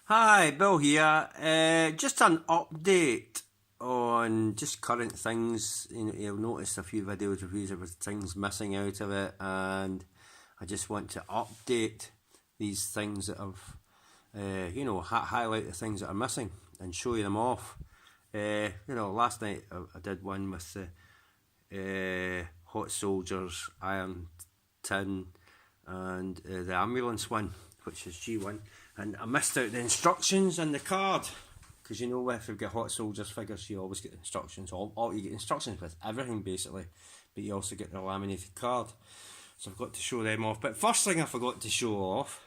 Hi, Bill here. Just an update on just current things. You'll notice a few videos reviews with things missing out of it, and I just want to update these things that have, highlight the things that are missing and show you them off. Last night I did one with the Hot Soldiers, Iron Tin, and the ambulance one, which is G1. And I missed out the instructions and the card, because if you've got Hot Soldiers figures, you always get instructions. You get instructions with everything basically, but you also get the laminated card. So I've got to show them off. But first thing I forgot to show off,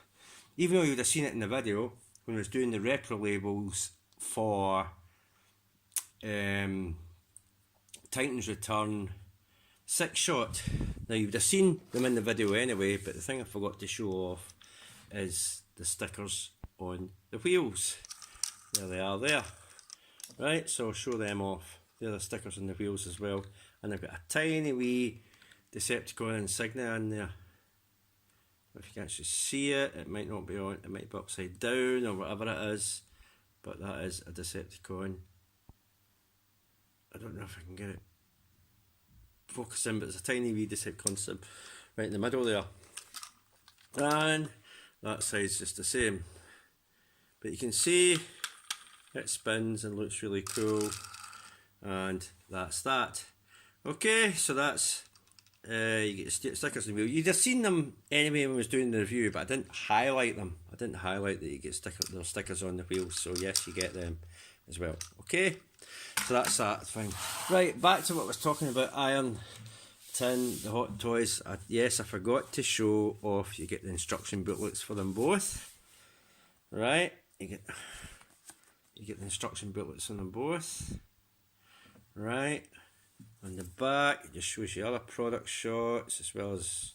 even though you would have seen it in the video when I was doing the repro labels for Titan's Return 6-shot. Now you would have seen them in the video anyway, but the thing I forgot to show off is the stickers on the wheels. There they are there. Right, so I'll show them off. They're the stickers on the wheels as well. And I've got a tiny wee Decepticon insignia in there. If you can actually see it, it might not be on, it might be upside down or whatever it is. But that is a Decepticon. I don't know if I can get it focusing, but it's a tiny wee Decepticon right in the middle there. And that side's just the same, but you can see it spins and looks really cool, and that's that. Okay, so that's you get stickers on the wheel. You'd have seen them anyway when I was doing the review, but I didn't highlight them. I didn't highlight that you get stickers on the wheels, so yes, you get them as well. Okay, so that's that thing. Right, back to what I was talking about, Iron Tin, the Hot Toys. Yes, I forgot to show off. You get the instruction booklets for them both. Right, you get the instruction booklets on them both. Right, on the back it just shows you other product shots as well as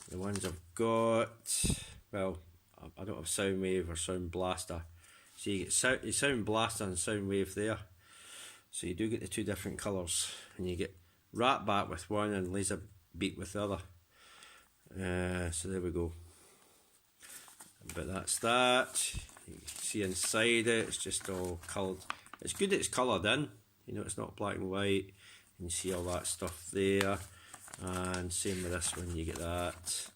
the ones I've got. Well, I don't have Soundwave or Sound Blaster, so you get Sound Blaster and Soundwave there. So you do get the two different colours, and you get Rat Bat with one and Laser Beak with the other. So there we go. But that's that. You can see inside it, it's just all coloured. It's good that it's coloured in, it's not black and white. You can see all that stuff there. And same with this one, you get that.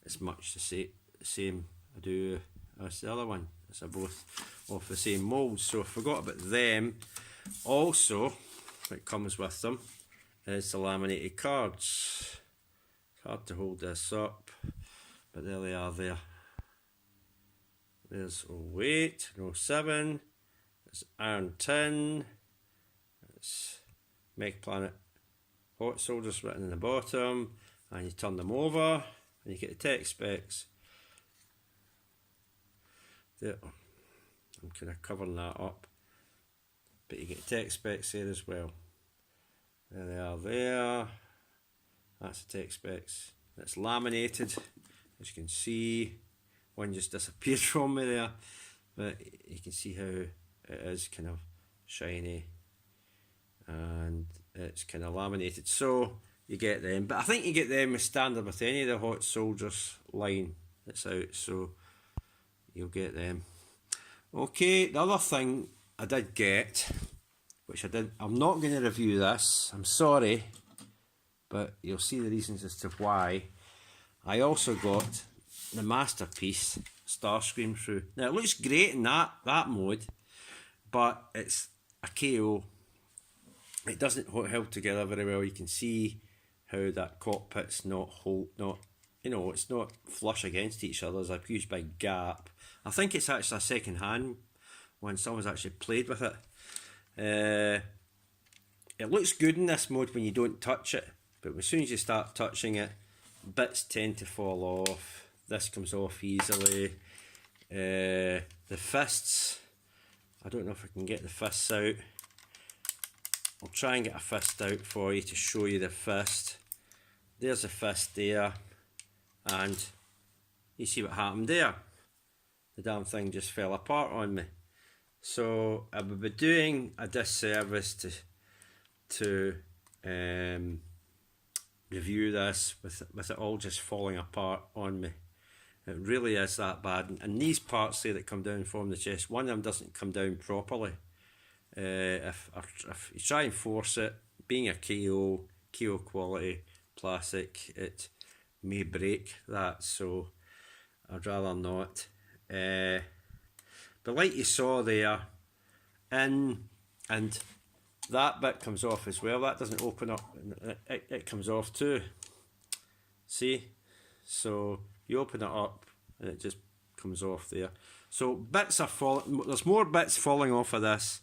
It's much the same I do as the other one. It's both off the same mould. So I forgot about them. Also, it comes with them is the laminated cards. It's hard to hold this up, but there they are there. There's 08 and 07, there's Iron Tin, it's Meg Planet Hot Soldiers written in the bottom, and you turn them over and you get the tech specs. There, I'm kind of covering that up, but you get tech specs there as well. There they are there. That's the tech specs. It's laminated, as you can see. One just disappeared from me there, but you can see how it is kind of shiny and it's kind of laminated. So you get them, but I think you get them as standard with any of the Hot Soldiers line that's out, so you'll get them. Okay, the other thing I did get, I'm not going to review this, I'm sorry, but you'll see the reasons as to why. I also got the Masterpiece Starscream through. Now it looks great in that mode, but it's a KO. It doesn't hold together very well. You can see how that cockpit's it's not flush against each other. There's a huge big gap. I think it's actually a second hand one. Someone's actually played with it. It looks good in this mode when you don't touch it, but as soon as you start touching it, bits tend to fall off. This comes off easily. The fists, I don't know if I can get the fists out. I'll try and get a fist out for you to show you the fist. There's a fist there, and you see what happened there. The damn thing just fell apart on me. So I would be doing a disservice to review this with it all just falling apart on me. It really is that bad. And these parts here that come down from the chest, one of them doesn't come down properly. If you try and force it, being a KO quality plastic, it may break that, so I'd rather not. But like you saw there, and that bit comes off as well. That doesn't open up, it comes off too. See? So you open it up and it just comes off there. So bits are falling, there's more bits falling off of this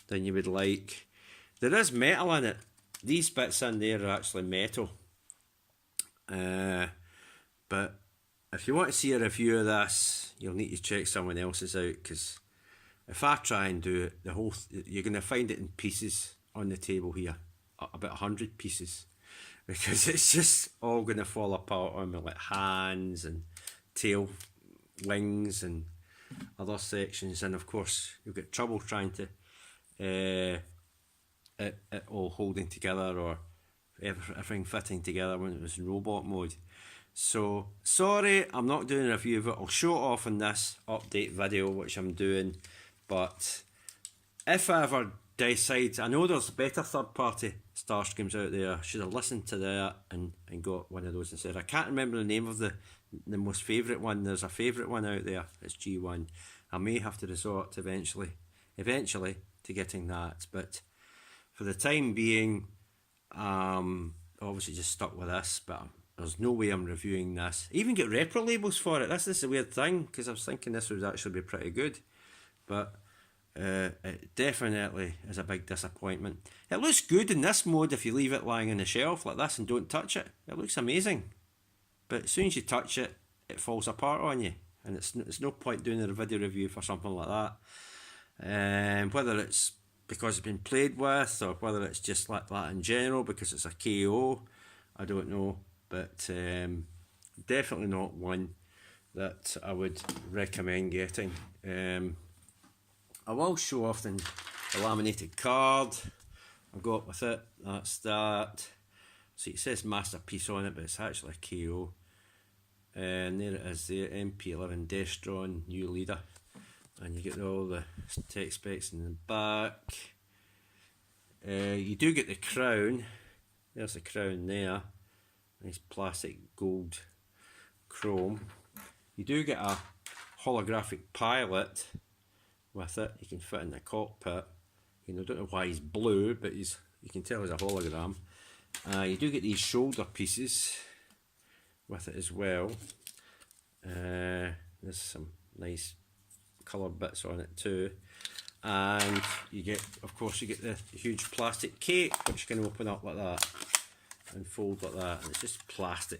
than you would like. There is metal in it. These bits in there are actually metal. But if you want to see a review of this, you'll need to check someone else's out, because if I try and do it, you're going to find it in pieces on the table here, about 100 pieces, because it's just all going to fall apart on me, like hands and tail, wings and other sections, and of course you'll get trouble trying to it all holding together, or everything fitting together when it was in robot mode. So sorry, I'm not doing a review of it. I'll show it off in this update video which I'm doing, but if I ever decide, I know there's better third party Starscreams out there, I should have listened to that and got one of those instead. I can't remember the name of the most favourite one. There's a favourite one out there, it's G1. I may have to resort to eventually to getting that, but for the time being, obviously just stuck with this, but there's no way I'm reviewing this. I even get repro labels for it. This is a weird thing, because I was thinking this would actually be pretty good, but it definitely is a big disappointment. It looks good in this mode if you leave it lying on the shelf like this and don't touch it. It looks amazing, but as soon as you touch it, it falls apart on you, and it's no point doing a video review for something like that. Whether it's because it's been played with, or whether it's just like that in general because it's a KO, I don't know, but definitely not one that I would recommend getting. I will show off the laminated card I've got with it. That's that. See, it says Masterpiece on it, but it's actually a KO. And there it is there, MP11 Destron, new leader. And you get all the tech specs in the back. You do get the crown. There's the crown there. Nice plastic gold chrome. You do get a holographic pilot with it. You can fit in the cockpit. You know, I don't know why he's blue, but you can tell he's a hologram. You do get these shoulder pieces with it as well. There's some nice coloured bits on it too, and you get, of course, you get the huge plastic cape which can open up like that and fold like that, and it's just plastic.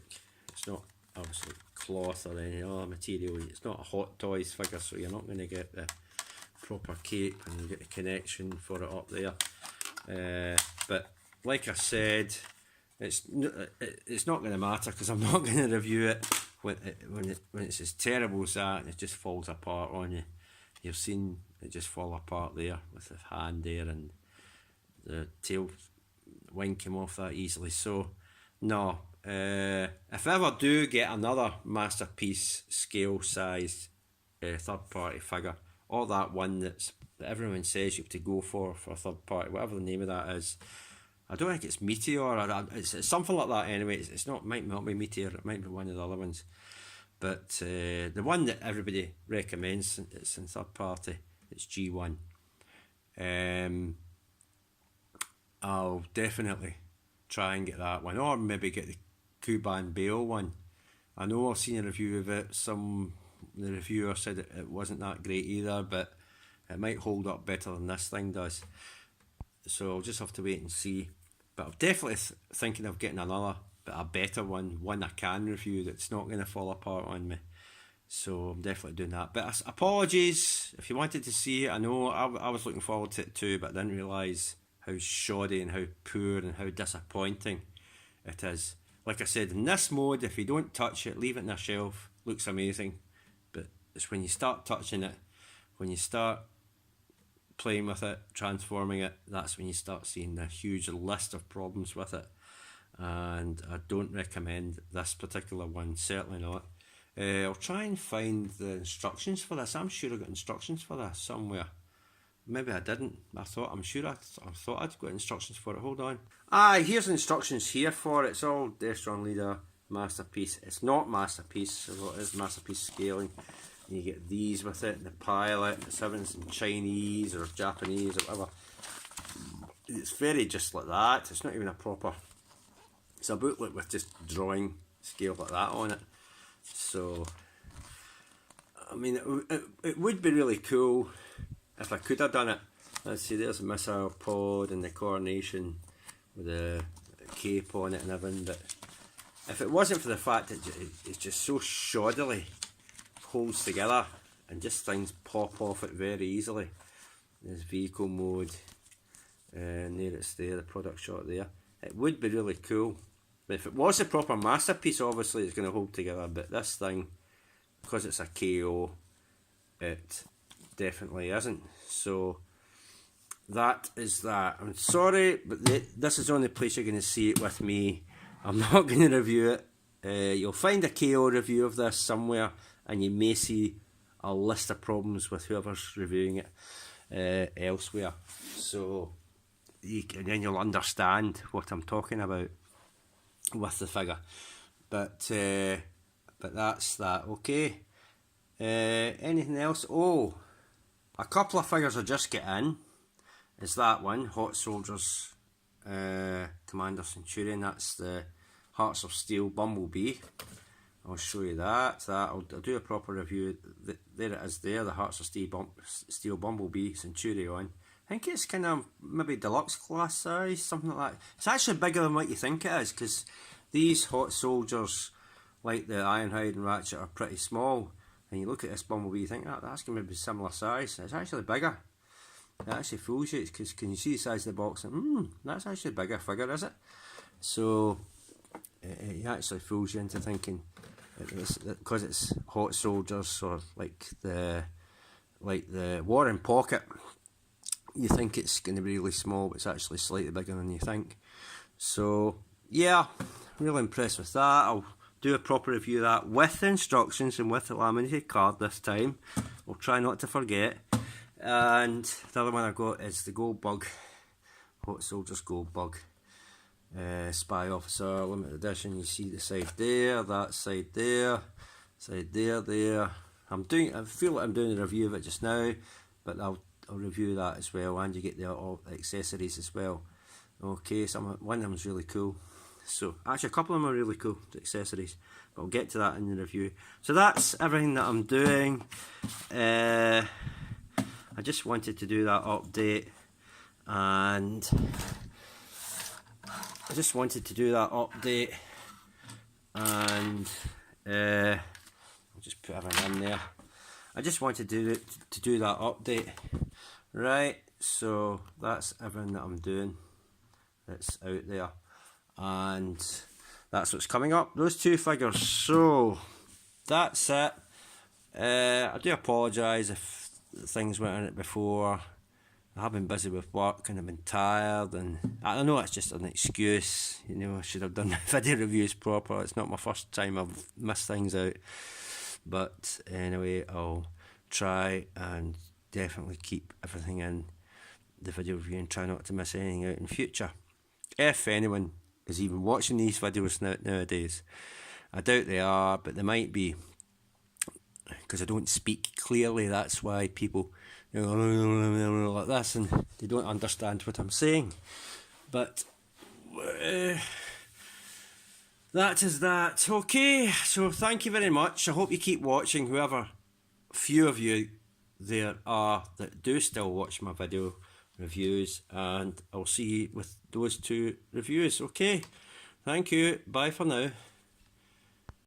It's not obviously cloth or any other material. It's not a Hot Toys figure, so you're not going to get the proper cape and you get the connection for it up there. But like I said, it's not going to matter, because I'm not going to review it when it's as terrible as that and it just falls apart on you. You've seen it just fall apart there with the hand there, and the tail wing came off that easily. So no, if I ever do get another Masterpiece scale size third party figure, or that one that everyone says you have to go for a third party, whatever the name of that is, I don't think it's Meteor, or it's something like that anyway. It's not, might not be Meteor, it might be one of the other ones. But the one that everybody recommends, it's in third party, it's G1. I'll definitely try and get that one, or maybe get the Kuban Bale one. I know I've seen a review of it. The reviewer said it wasn't that great either, but it might hold up better than this thing does. So I'll just have to wait and see. But I'm definitely thinking of getting another, but a better one I can review that's not going to fall apart on me. So I'm definitely doing that. But apologies if you wanted to see it. I know I was looking forward to it too, but I didn't realise how shoddy and how poor and how disappointing it is. Like I said, in this mode, if you don't touch it, leave it in a shelf, looks amazing. But it's when you start touching it, when you start playing with it, transforming it, that's when you start seeing a huge list of problems with it. And I don't recommend this particular one, certainly not. I'll try and find the instructions for this. I'm sure I got instructions for this somewhere. Maybe I didn't. I thought I'd got instructions for it. Hold on. Here's the instructions here for it. It's all Destron Leader Masterpiece. It's not Masterpiece, so it is Masterpiece scaling. And you get these with it, the pilot. It's having some Chinese or Japanese or whatever. It's very just like that. It's not even a proper. It's a booklet with just drawing scale like that on it. So, I mean, it would be really cool if I could have done it. Let's see, there's a missile pod and the coronation with the cape on it and everything, but if it wasn't for the fact that it's just so shoddily holds together and just things pop off it very easily. There's vehicle mode, and there it's there, the product shot there. It would be really cool. But if it was a proper Masterpiece, obviously it's going to hold together, but this thing, because it's a KO, it definitely isn't. So that is that. I'm sorry, but this is the only place you're going to see it with me. I'm not going to review it. You'll find a KO review of this somewhere, and you may see a list of problems with whoever's reviewing it elsewhere. So then you'll understand what I'm talking about with the figure. But that's that. Okay. Anything else? Oh, a couple of figures I just get in is that one, Hot Soldiers Commander Centurion. That's the Hearts of Steel Bumblebee. I'll show you that. I'll do a proper review. There it is there, the Hearts of Steel Bumblebee Centurion. I think it's kind of maybe deluxe class size, something like that. It's actually bigger than what you think it is, because these Hot Soldiers, like the Ironhide and Ratchet, are pretty small. And you look at this Bumblebee, you think that's going to be similar size. It's actually bigger. It actually fools you, because can you see the size of the box? And, that's actually a bigger figure, is it? So it actually fools you into thinking, because it's Hot Soldiers, or like the War in Pocket, you think it's going to be really small, but it's actually slightly bigger than you think. So yeah, really impressed with that. I'll do a proper review of that with the instructions and with the laminated card this time. I'll try not to forget. And the other one I got is the Gold Bug, Hot Soldiers Gold Bug, Spy Officer Limited Edition. You see the side there, that side there, there. I feel like I'm doing a review of it just now, but I'll review that as well, and you get all the accessories as well. Okay, one of them is really cool. So actually a couple of them are really cool, the accessories, but I'll get to that in the review. So that's everything that I'm doing. I just wanted to do that update, and I'll just put everything in there. I just wanted to do that update. Right, so that's everything that I'm doing that's out there, and that's what's coming up, those two figures. So that's it. I do apologise if things went on it before. I have been busy with work and I've been tired, and I know it's just an excuse, you know. I should have done the video reviews proper. It's not my first time I've missed things out, but anyway, I'll try and definitely keep everything in the video review and try not to miss anything out in future. If anyone is even watching these videos nowadays, I doubt they are, but they might be, because I don't speak clearly. That's why people, you know, like this, and they don't understand what I'm saying. But that is that. Okay, so thank you very much. I hope you keep watching, whoever few of you there are that do still watch my video reviews, and I'll see you with those two reviews. Okay, thank you, bye for now.